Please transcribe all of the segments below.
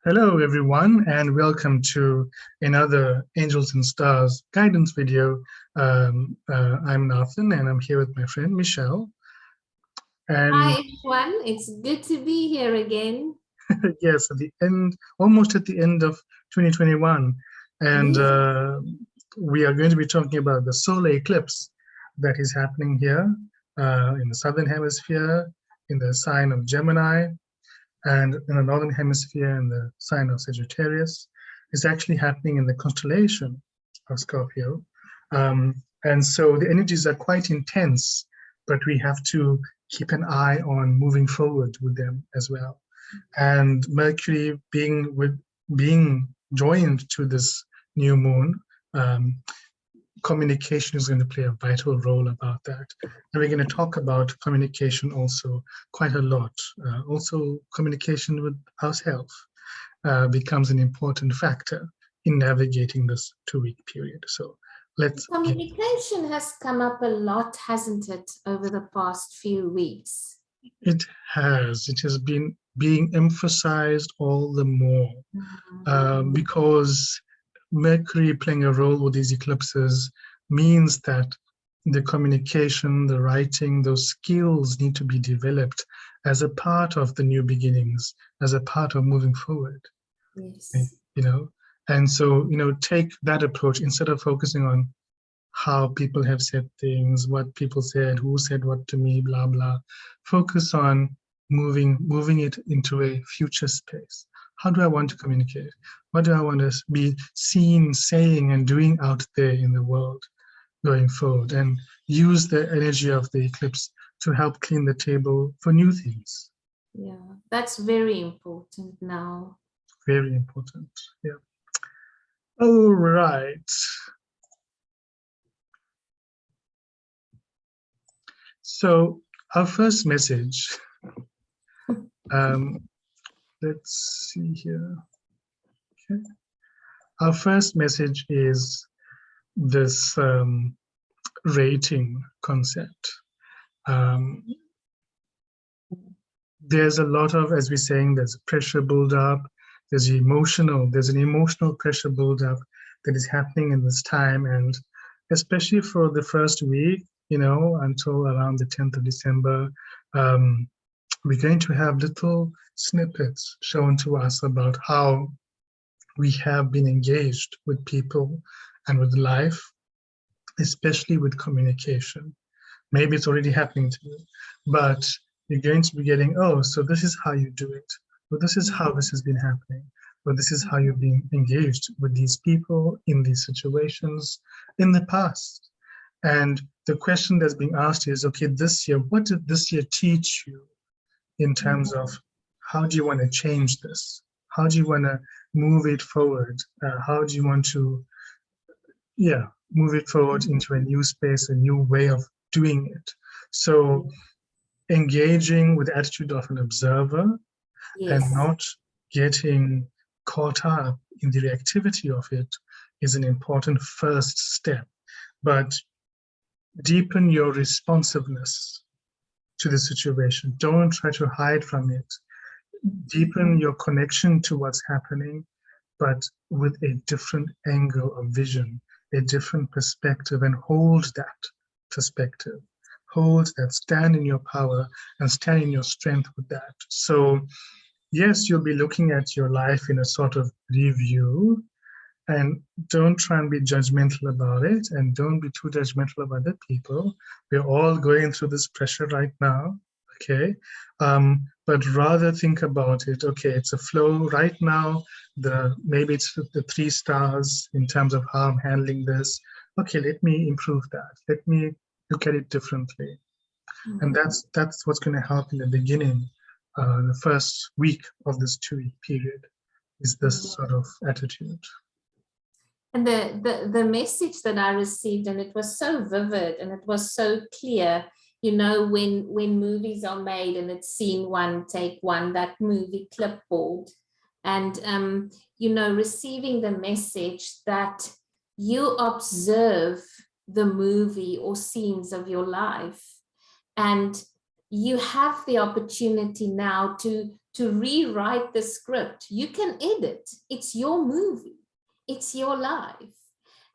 Hello, everyone, and welcome to another Angels and Stars guidance video. I'm Nāthan, and I'm here with my friend Michelle. And hi, everyone. It's good to be here again. yes, almost at the end of 2021. And we are going to be talking about the solar eclipse that is happening here in the Southern Hemisphere, in the sign of Gemini, and in the Northern Hemisphere in the sign of Sagittarius. Is actually happening in the constellation of Scorpio. And so the energies are quite intense, but we have to keep an eye on moving forward with them as well. And Mercury being joined to this new moon, communication is going to play a vital role about that. And we're going to talk about communication also quite a lot. Also, communication with ourselves becomes an important factor in navigating this 2-week period. So communication has come up a lot, hasn't it, over the past few weeks? It has. It has been being emphasized all the more because Mercury playing a role with these eclipses means that the communication, the writing, those skills need to be developed as a part of the new beginnings, as a part of moving forward. Yes. And so, take that approach instead of focusing on how people have said things, what people said, who said what to me, blah, blah. Focus on moving it into a future space. How do I want to communicate? What do I want to be seen, saying, and doing out there in the world going forward? And use the energy of the eclipse to help clean the table for new things. Yeah, that's very important now. Very important, yeah. All right. So our first message, let's see here. Okay. Our first message is this rating concept. There's a lot of, as we're saying, there's pressure build-up, there's an emotional pressure build-up that is happening in this time, and especially for the first week, until around the 10th of December, we're going to have little snippets shown to us about how we have been engaged with people and with life, especially with communication. Maybe it's already happening to you, but you're going to be getting, oh, so this is how you do it. Well, this is how this has been happening. Well, this is how you've been engaged with these people in these situations in the past. And the question that's being asked is, okay, this year, what did this year teach you in terms of how do you want to change this? How do you want to move it forward? How do you want to, move it forward into a new space, a new way of doing it? So engaging with the attitude of an observer, yes, and not getting caught up in the reactivity of it is an important first step. But deepen your responsiveness to the situation. Don't try to hide from it. Deepen your connection to what's happening, but with a different angle of vision, a different perspective, and hold that perspective. Hold that, stand in your power and stand in your strength with that. So yes, you'll be looking at your life in a sort of review, and don't try and be judgmental about it, and don't be too judgmental about other people. We're all going through this pressure right now, okay? But rather think about it, okay, it's a flow right now, maybe it's the 3 stars in terms of how I'm handling this. Okay, let me improve that. Let me look at it differently. And that's what's going to help in the beginning, the first week of this 2-week period, is this sort of attitude. And the message that I received, and it was so vivid and it was so clear, when movies are made and it's scene 1, take 1, that movie clipboard, and receiving the message that you observe the movie or scenes of your life, and you have the opportunity now to to rewrite the script. You can edit. It's your movie. It's your life.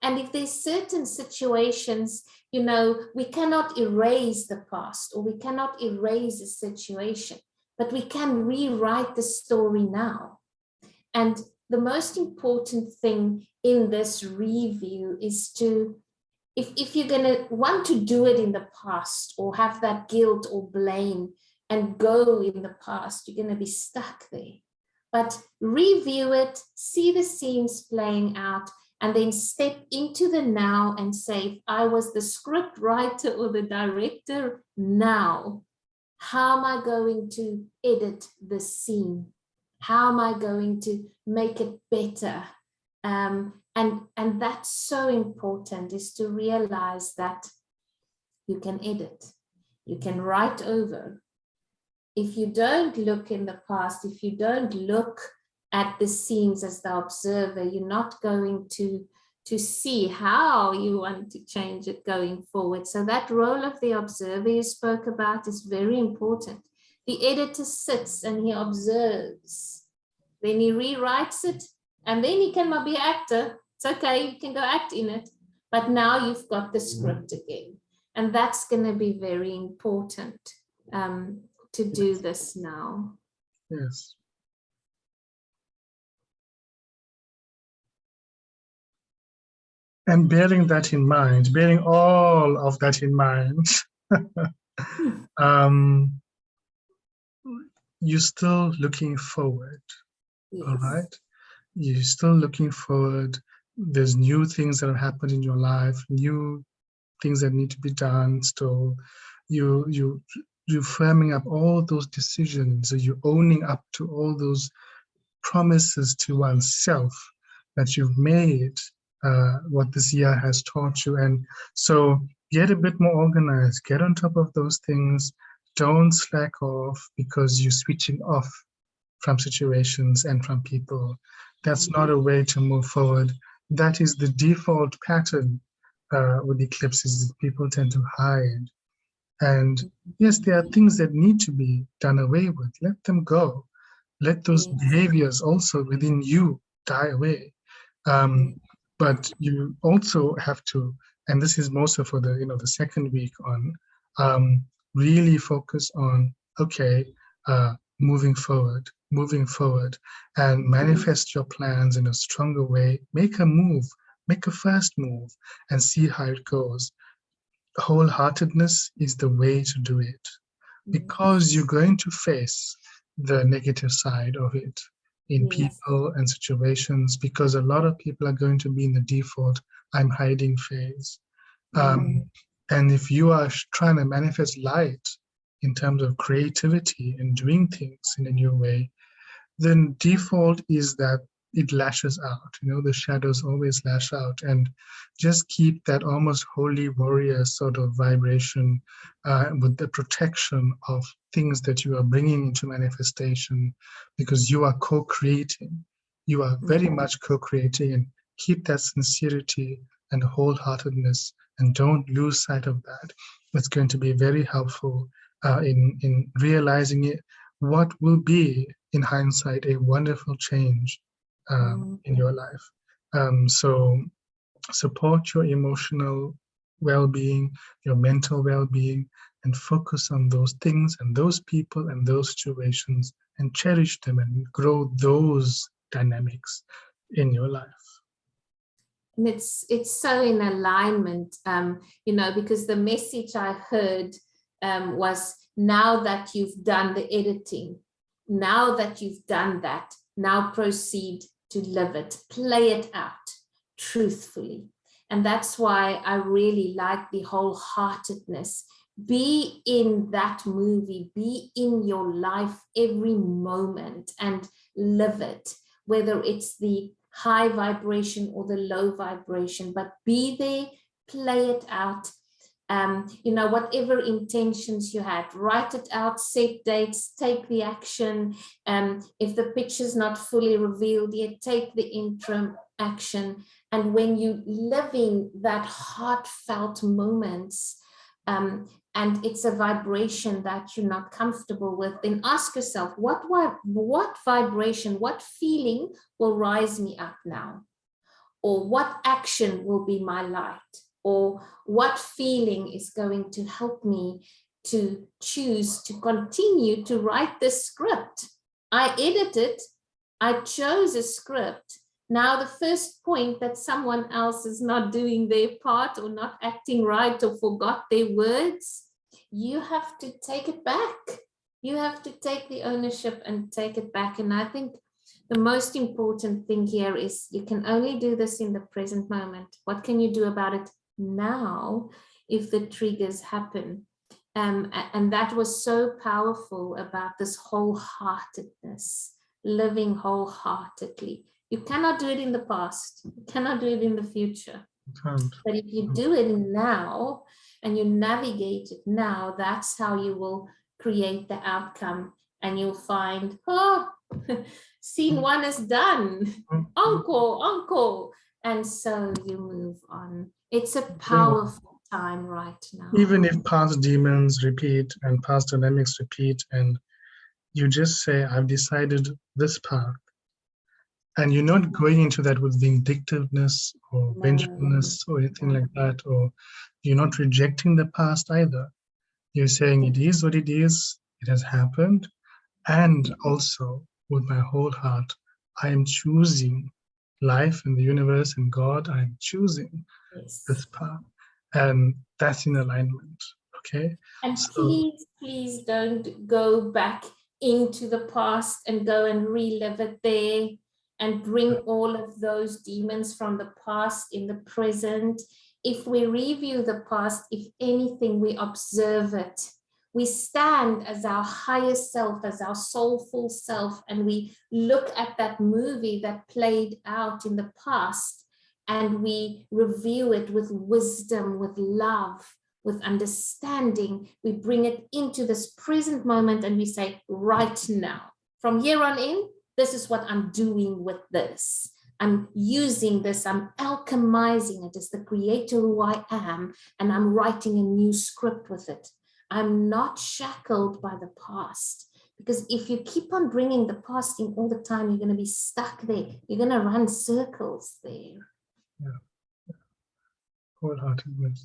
And if there's certain situations, you know, we cannot erase the past or we cannot erase a situation, but we can rewrite the story now. And the most important thing in this review is to, if you're going to want to do it in the past or have that guilt or blame and go in the past, you're going to be stuck there. But review it, see the scenes playing out, and then step into the now and say, if I was the script writer or the director now, how am I going to edit the scene? How am I going to make it better? And that's so important, is to realize that you can edit, you can write over. If you don't look in the past, if you don't look at the scenes as the observer, you're not going to see how you want to change it going forward. So that role of the observer you spoke about is very important. The editor sits and he observes, then he rewrites it, and then he can be an actor. It's okay, you can go act in it, but now you've got the script again. And that's going to be very important to do this now. Yes. And bearing that in mind, bearing all of that in mind, you're still looking forward, Yes. all right? You're still looking forward. There's new things that have happened in your life, new things that need to be done. So you're firming up all those decisions. You're owning up to all those promises to oneself that you've made, what this year has taught you. And so get a bit more organized, get on top of those things. Don't slack off because you're switching off from situations and from people. That's not a way to move forward. That is the default pattern with eclipses, that people tend to hide. And yes, there are things that need to be done away with. Let them go. Let those behaviors also within you die away. But you also have to, and this is mostly for the the second week on, really focus on, okay, moving forward, and manifest your plans in a stronger way. Make a move, make a first move, and see how it goes. Wholeheartedness is the way to do it, because you're going to face the negative side of it in people and situations, because a lot of people are going to be in the default I'm hiding phase. And if you are trying to manifest light in terms of creativity and doing things in a new way, then default is that it lashes out. The shadows always lash out, and just keep that almost holy warrior sort of vibration with the protection of things that you are bringing into manifestation, because you are co-creating. You are very much co-creating, and keep that sincerity and wholeheartedness, and don't lose sight of that. It's going to be very helpful in realizing it, what will be, in hindsight, a wonderful change in your life. So support your emotional well-being, your mental well-being, and focus on those things and those people and those situations, and cherish them and grow those dynamics in your life. And it's so in alignment, because the message I heard was, now that you've done the editing, now that you've done that, now proceed to live it, play it out truthfully. And that's why I really like the wholeheartedness. Be in that movie, be in your life every moment and live it, whether it's the high vibration or the low vibration, but be there, play it out. Whatever intentions you had, write it out, set dates, take the action. If the picture's not fully revealed yet, take the interim action. And when you living that heartfelt moments, and it's a vibration that you're not comfortable with, then ask yourself, what vibration, what feeling will rise me up now? Or what action will be my light? Or what feeling is going to help me to choose to continue to write this script? I edited, I chose a script. Now the first point that someone else is not doing their part or not acting right or forgot their words, you have to take it back. You have to take the ownership and take it back. And I think the most important thing here is you can only do this in the present moment. What can you do about it now if the triggers happen? And that was so powerful about this wholeheartedness, living wholeheartedly. You cannot do it in the past. You cannot do it in the future. But if you do it now and you navigate it now, that's how you will create the outcome. And you'll find, oh, scene one is done. Encore. And so you move on. It's a powerful time right now. Even if past demons repeat and past dynamics repeat, and you just say, I've decided this path. And you're not going into that with vindictiveness or vengefulness or anything like that, or you're not rejecting the past either. You're saying it is what it is, it has happened, and also with my whole heart, I am choosing life and the universe and God, I am choosing this path. And that's in alignment, okay? And so, please don't go back into the past and go and relive it there and bring all of those demons from the past in the present. If we review the past, if anything, we observe it. We stand as our highest self, as our soulful self, and we look at that movie that played out in the past, and we review it with wisdom, with love, with understanding. We bring it into this present moment and we say, right now, from here on in, this is what I'm doing with this. I'm using this, I'm alchemizing it as the creator who I am, and I'm writing a new script with it. I'm not shackled by the past, because if you keep on bringing the past in all the time, you're going to be stuck there. You're going to run circles there. Yeah. Wholeheartedness.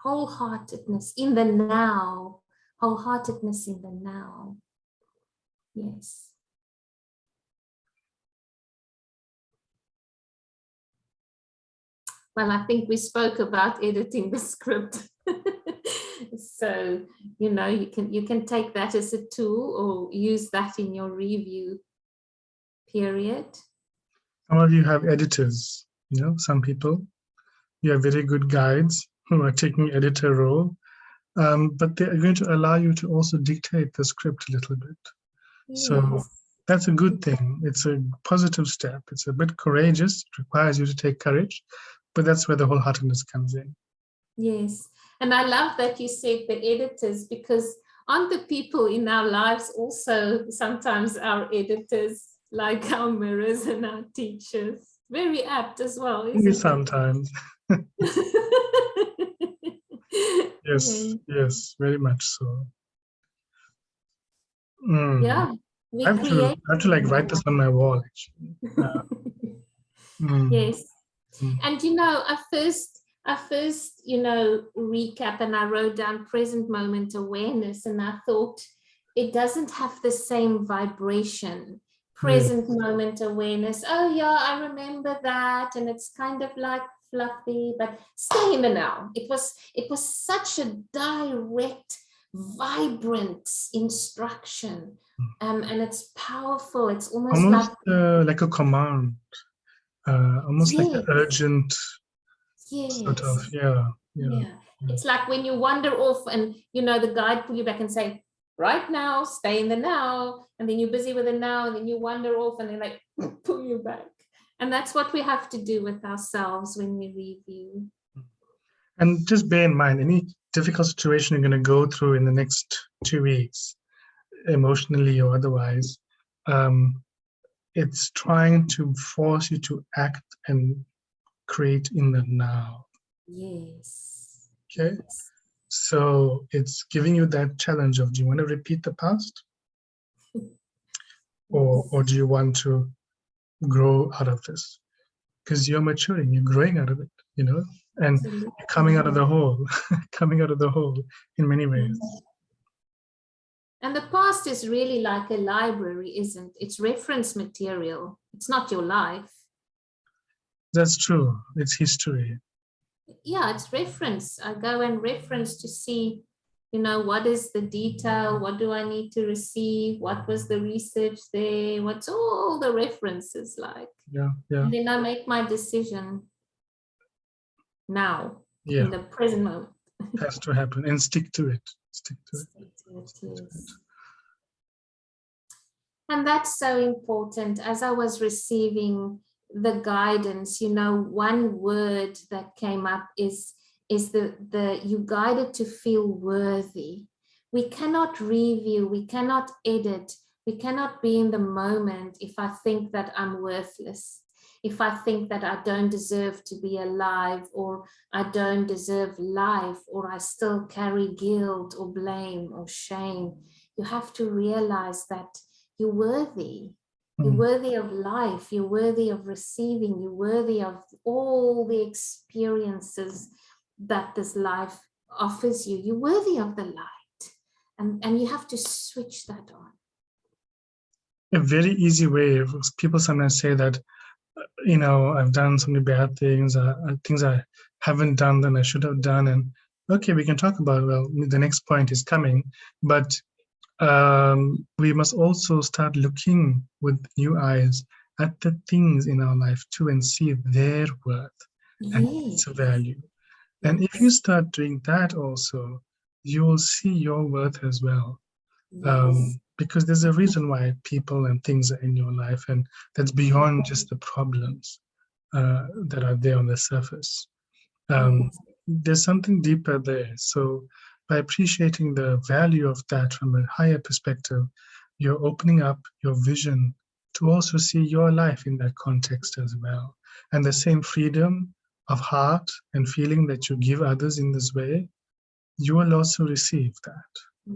Wholeheartedness in the now. Wholeheartedness in the now. Yes. Well, I think we spoke about editing the script. So, you know, you can take that as a tool or use that in your review period. Some of you have editors, you know, some people. You have very good guides who are taking editor role, but they're going to allow you to also dictate the script a little bit. Yes. So that's a good thing. It's a positive step. It's a bit courageous. It requires you to take courage, but that's where the wholeheartedness comes in. Yes. And I love that you said the editors, because aren't the people in our lives also sometimes our editors, like our mirrors and our teachers? Very apt as well, isn't it? Sometimes. Yes, very much so. Yeah. I have to like write this on my wall, actually. Yes. And you know, I first, you know, recap, and I wrote down present moment awareness, and I thought it doesn't have the same vibration. Present moment awareness. Oh yeah, I remember that, and it's kind of like fluffy, but stay in the now. It was such a direct, vibrant instruction, and it's powerful. It's almost like a command, almost like an urgent. Yes. Sort of, yeah. It's like when you wander off and, you know, the guide pull you back and say, right now, stay in the now. And then you're busy with the now, and then you wander off and they like pull you back. And that's what we have to do with ourselves when we review. And just bear in mind, any difficult situation you're going to go through in the next 2 weeks, emotionally or otherwise, it's trying to force you to act and create in the now. Yes. Okay. Yes. So it's giving you that challenge of, do you want to repeat the past, or do you want to grow out of this? Because you're maturing, you're growing out of it, you know, and Absolutely. you're coming out of the hole, coming out of the hole in many ways. And the past is really like a library, isn't it? It's reference material. It's not your life. That's true. It's history. Yeah, it's reference. I go and reference to see, you know, what is the detail? What do I need to receive? What was the research there? What's all the references like? Yeah, yeah. And then I make my decision now, in the present moment. Has to happen, and stick to it. Stick to it. Yes. And that's so important. As I was receiving the guidance, you know, one word that came up is the you guided to feel worthy. We cannot review, we cannot edit, we cannot be in the moment if I think that I'm worthless, if I think that I don't deserve to be alive, or I don't deserve life, or I still carry guilt or blame or shame. You have to realize that you're worthy. You're worthy of life. You're worthy of receiving. You're worthy of all the experiences that this life offers you. You're worthy of the light. And you have to switch that on. A very easy way, people sometimes say that, you know, I've done so many bad things, things I haven't done that I should have done. And okay, we can talk about, well, the next point is coming, but we must also start looking with new eyes at the things in our life too, and see their worth and its value. And if you start doing that also, you will see your worth as well. Because there's a reason why people and things are in your life, and that's beyond just the problems that are there on the surface. There's something deeper there. So by appreciating the value of that from a higher perspective, you're opening up your vision to also see your life in that context as well. And the same freedom of heart and feeling that you give others in this way, you will also receive that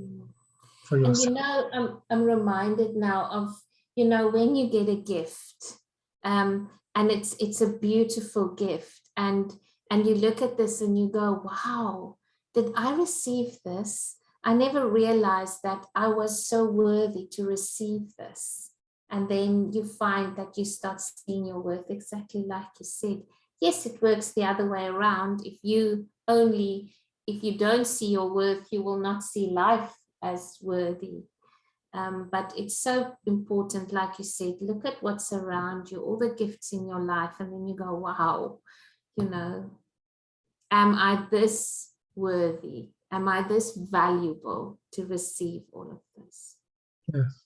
for yourself. And you know, I'm reminded now of, you know, when you get a gift, and it's a beautiful gift, and you look at this and you go, wow, did I receive this? I never realized that I was so worthy to receive this. And then you find that you start seeing your worth, exactly like you said. Yes, it works the other way around. If you don't see your worth, you will not see life as worthy. But it's so important, like you said, look at what's around you, all the gifts in your life, and then you go, wow, you know, am I this worthy? Am I this valuable to receive all of this? Yes.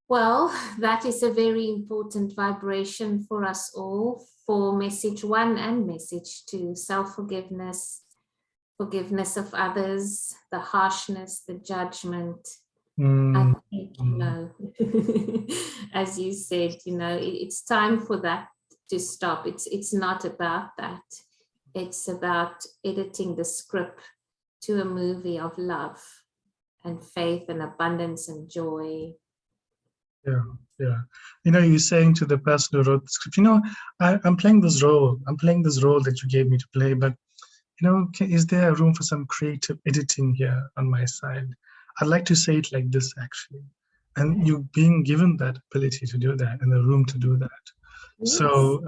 Well, that is a very important vibration for us all, for message 1 and message 2, self-forgiveness, forgiveness of others, the harshness, the judgment. I think, you know, as you said, you know, it's time for that to stop. It's not about that. It's about editing the script to a movie of love and faith and abundance and joy. Yeah, yeah. You know, you're saying to the person who wrote the script, you know, I'm playing this role. I'm playing this role that you gave me to play, but, you know, is there room for some creative editing here on my side? I'd like to say it like this, actually. And you being given that ability to do that and the room to do that. Yes. So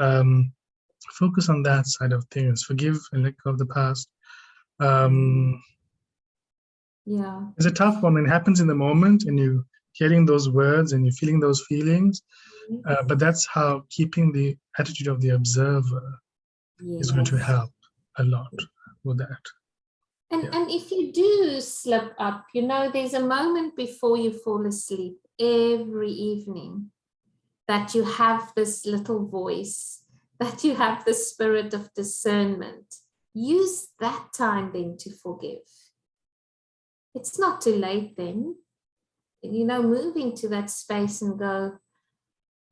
focus on that side of things. Forgive and let go of the past. Yeah. It's a tough one. It happens in the moment, and you hearing those words and you're feeling those feelings. But that's how keeping the attitude of the observer is going to help a lot with that. And if you do slip up, you know, there's a moment before you fall asleep every evening that you have this little voice, that you have the spirit of discernment. Use that time then to forgive. It's not too late then. You know, moving to that space and go,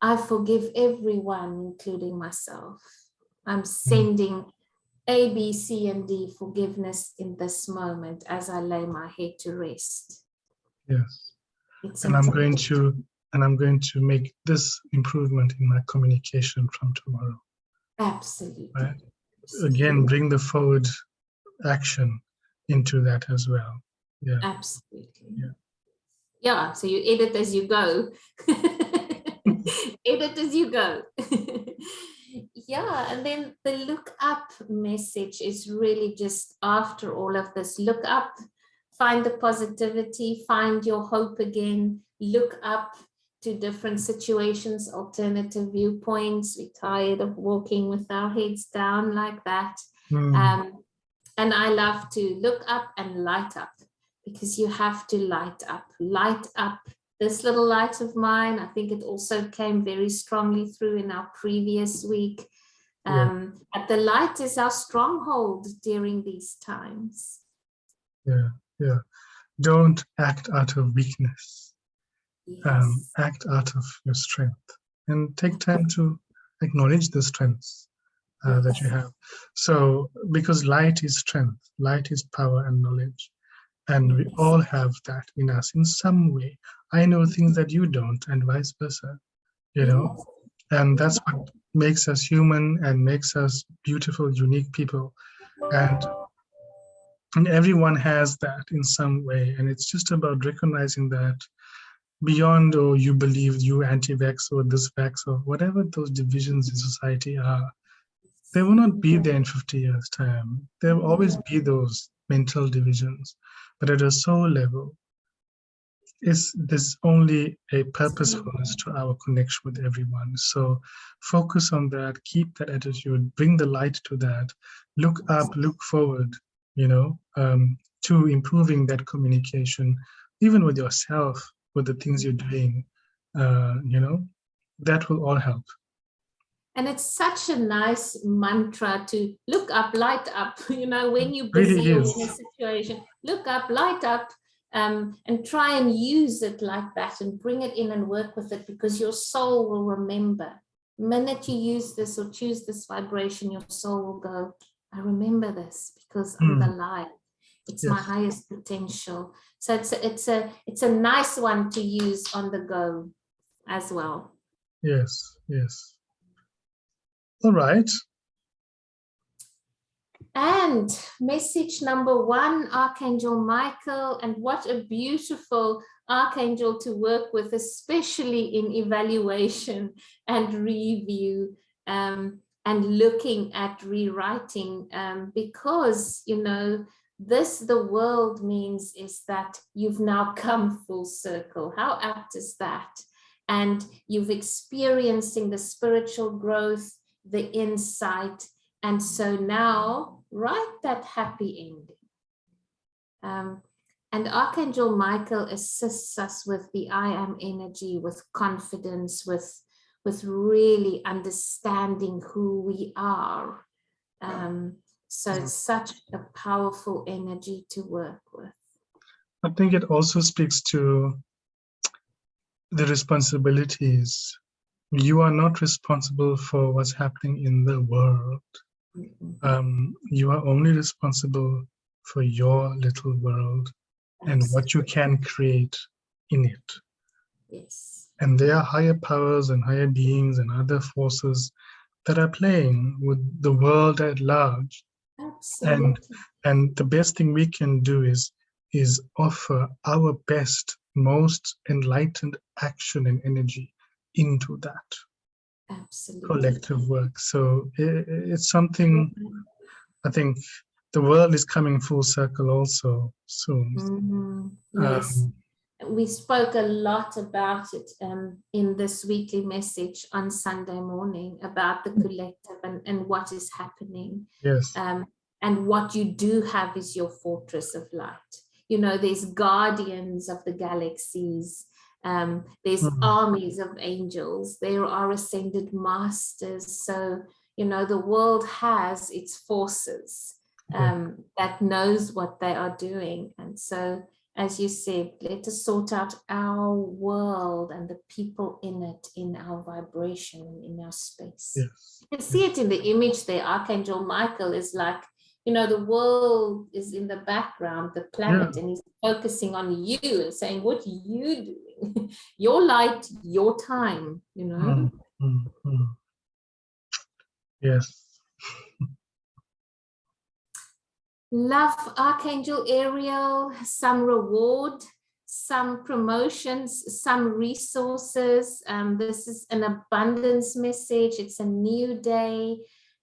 I forgive everyone, including myself. I'm sending A, B, C, and D forgiveness in this moment as I lay my head to rest. Yes. It's And I'm important. going to make this improvement in my communication from tomorrow. Absolutely. Right? Again, bring the forward action into that as well. Yeah. Absolutely. Yeah. Yeah, so you edit as you go. Edit as you go. Yeah, and then the look up message is really just after all of this. Look up, find the positivity, find your hope again, look up to different situations, alternative viewpoints. We're tired of walking with our heads down like that. And I love to look up and light up, because you have to light up this little light of mine. I think it also came very strongly through in our previous week. But the light is our stronghold during these times. Yeah, yeah. Don't act out of weakness. Yes. Act out of your strength, and take time to acknowledge the strengths that you have. So, because light is strength, light is power and knowledge. And we all have that in us in some way. I know things that you don't, and vice versa, you know. And that's what makes us human and makes us beautiful, unique people. And everyone has that in some way. And it's just about recognizing that beyond, or you believe you anti-vax or this vax or whatever those divisions in society are, they will not be there in 50 years' time. There will always be those mental divisions. But at a soul level, there's only a purposefulness to our connection with everyone. So focus on that, keep that attitude, bring the light to that, look up, look forward, to improving that communication, even with yourself, with the things you're doing, that will all help. And it's such a nice mantra to look up, light up, when you're Really busy or is. in a situation, look up, light up, and try and use it like that and bring it in and work with it, because your soul will remember. The minute you use this or choose this vibration, your soul will go, I remember this because I'm the light. It's my highest potential. So it's a nice one to use on the go as well. Yes, yes. All right. And message number 1, Archangel Michael. And what a beautiful archangel to work with, especially in evaluation and review, and looking at rewriting, because, this, the world means, is that you've now come full circle. How apt is that? And you've experiencing the spiritual growth, the insight. And so now write that happy ending. And Archangel Michael assists us with the I am energy, with confidence, with really understanding who we are. So it's such a powerful energy to work with. I think it also speaks to the responsibilities. You are not responsible for what's happening in the world. You are only responsible for your little world. Absolutely. And what you can create in it. Yes. And there are higher powers and higher beings and other forces that are playing with the world at large. Absolutely. And the best thing we can do is offer our best, most enlightened action and energy into that. Absolutely. Collective work. So it's something, I think the world is coming full circle also soon. Yes. We spoke a lot about it in this weekly message on Sunday morning about the collective and what is happening. Yes. And what you do have is your fortress of light. There's guardians of the galaxies. There's armies of angels. There are ascended masters. So, the world has its forces that knows what they are doing. And so as you said, let us sort out our world and the people in it, in our vibration and in our space. Yes. You can see it in the image there. Archangel Michael is like, you know, the world is in the background, the planet, and he's focusing on you and saying, what are you doing? Your light, your time, you know? Yes. Love, Archangel Ariel, some reward, some promotions, some resources. This is an abundance message. It's a new day.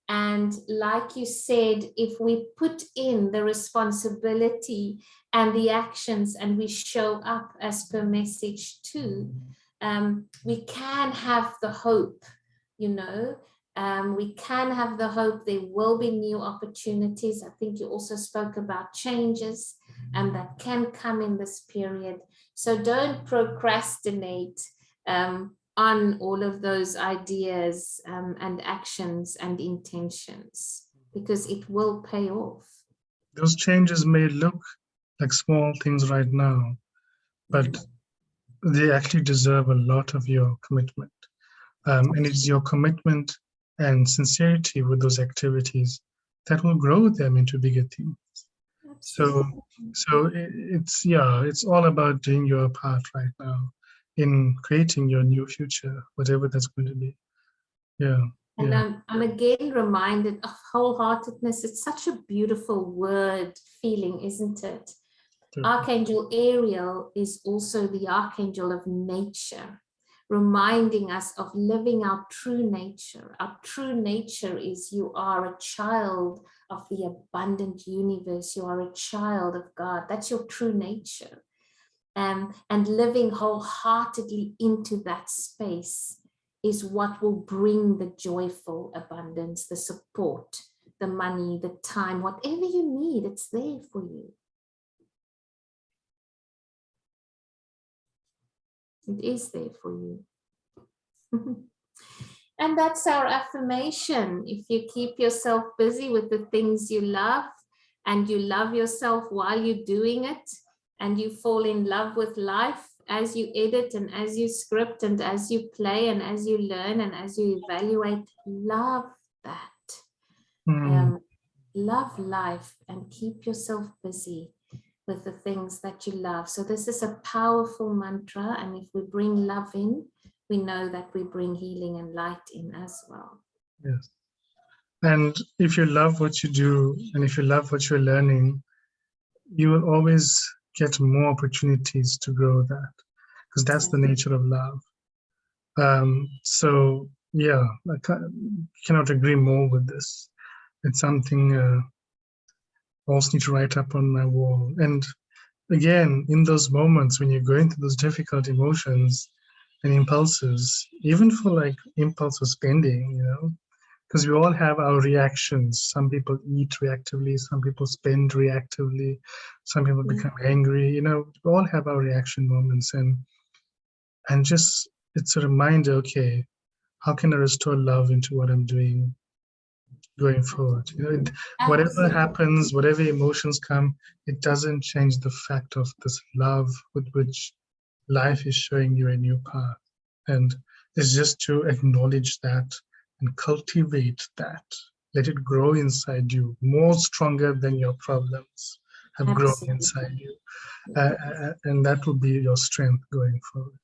And like you said, if we put in the responsibility and the actions and we show up as per message 2, we can have the hope, you know. We can have the hope there will be new opportunities. I think you also spoke about changes that can come in this period. So don't procrastinate on all of those ideas and actions and intentions, because it will pay off. Those changes may look like small things right now, but they actually deserve a lot of your commitment. And it's your commitment and sincerity with those activities that will grow them into bigger things. So it's all about doing your part right now in creating your new future, whatever that's going to be. And I'm again reminded of wholeheartedness. It's such a beautiful word, feeling, isn't it? Archangel Ariel is also the archangel of nature, reminding us of living our true nature. Our true nature is you are a child of the abundant universe. You are a child of God. That's your true nature. And living wholeheartedly into that space is what will bring the joyful abundance, the support, the money, the time, whatever you need, it's there for you. It is there for you. And that's our affirmation. If you keep yourself busy with the things you love, and you love yourself while you're doing it, and you fall in love with life as you edit and as you script and as you play and as you learn and as you evaluate, love that. Love life and keep yourself busy with the things that you love. So this is a powerful mantra, and if we bring love in, we know that we bring healing and light in as well. Yes. And if you love what you do, and if you love what you're learning, you will always get more opportunities to grow that, because that's the nature of love. So yeah, I cannot agree more with this. It's something I also need to write up on my wall. And again, in those moments when you're going through those difficult emotions and impulses, even for like impulsive spending, you know, because we all have our reactions. Some people eat reactively, some people spend reactively, some people become angry, you know, we all have our reaction moments. And just, it's a reminder, okay, how can I restore love into what I'm doing going forward? You know, whatever happens, whatever emotions come, it doesn't change the fact of this love with which life is showing you a new path. And it's just to acknowledge that and cultivate that. Let it grow inside you, more stronger than your problems have grown inside you. And that will be your strength going forward.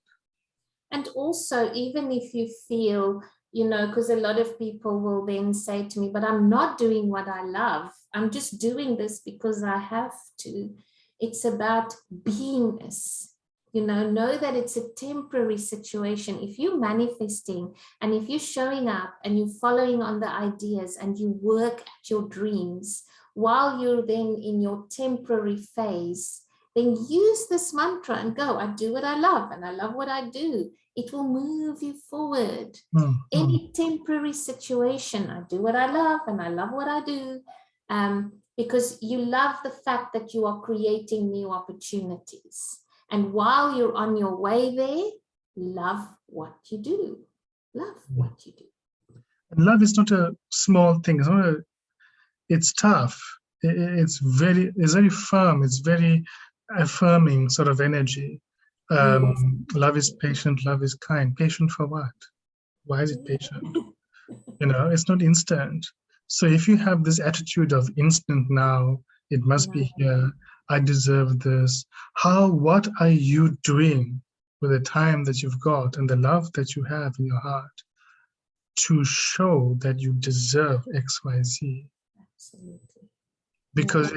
And also, even if you feel, you know, because a lot of people will then say to me, but I'm not doing what I love. I'm just doing this because I have to. It's about beingness. You know that it's a temporary situation. If you're manifesting and if you're showing up and you're following on the ideas and you work at your dreams while you're then in your temporary phase, then use this mantra and go, I do what I love and I love what I do. It will move you forward. Any temporary situation, I do what I love and I love what I do. Because you love the fact that you are creating new opportunities. And while you're on your way there, love what you do. Love what you do. And love is not a small thing. It's tough. It's very firm. It's very affirming sort of energy. Yes. Love is patient, love is kind. Patient for what? Why is it patient? It's not instant. So if you have this attitude of instant now, it must be here, I deserve this. What are you doing with the time that you've got and the love that you have in your heart to show that you deserve XYZ? Absolutely. Because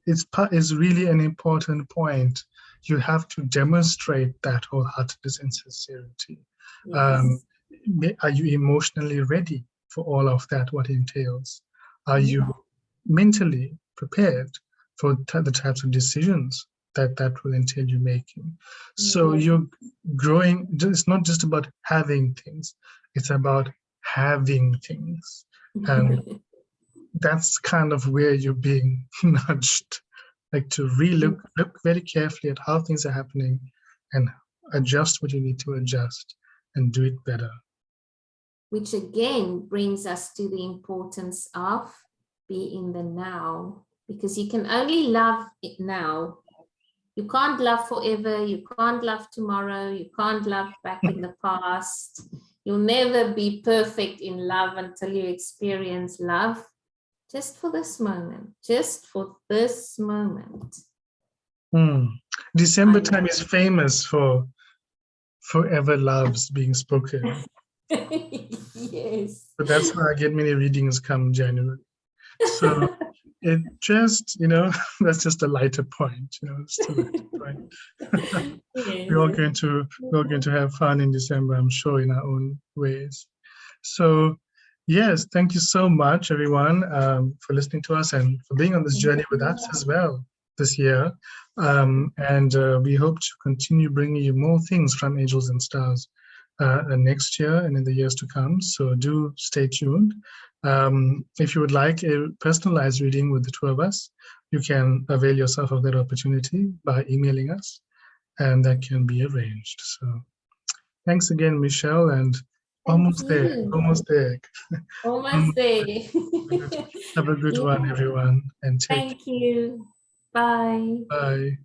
it's really an important point. You have to demonstrate that wholeheartedness and sincerity. Yes. Are you emotionally ready for all of that, what it entails? Are you mentally prepared for the types of decisions that will entail you making? So you're growing. It's not just about having things, it's about having things. And that's kind of where you're being nudged, like to look very carefully at how things are happening and adjust what you need to adjust and do it better. Which again brings us to the importance of be in the now, because you can only love it now. You can't love forever, you can't love tomorrow, you can't love back in the past. You'll never be perfect in love until you experience love. Just for this moment, just for this moment. December time is famous for forever loves being spoken. Yes. But that's why I get many readings come January. So it just, that's just a lighter point, just a lighter point. Yes. We're all going to have fun in December, I'm sure, in our own ways. So yes, thank you so much, everyone, for listening to us and for being on this journey with us as well this year. And we hope to continue bringing you more things from Angels and Stars next year and in the years to come. So do stay tuned. If you would like a personalized reading with the two of us, you can avail yourself of that opportunity by emailing us, and that can be arranged. So thanks again, Michelle, and almost there. Almost there. Have a good one, everyone, and take care. Thank you. Bye. Bye.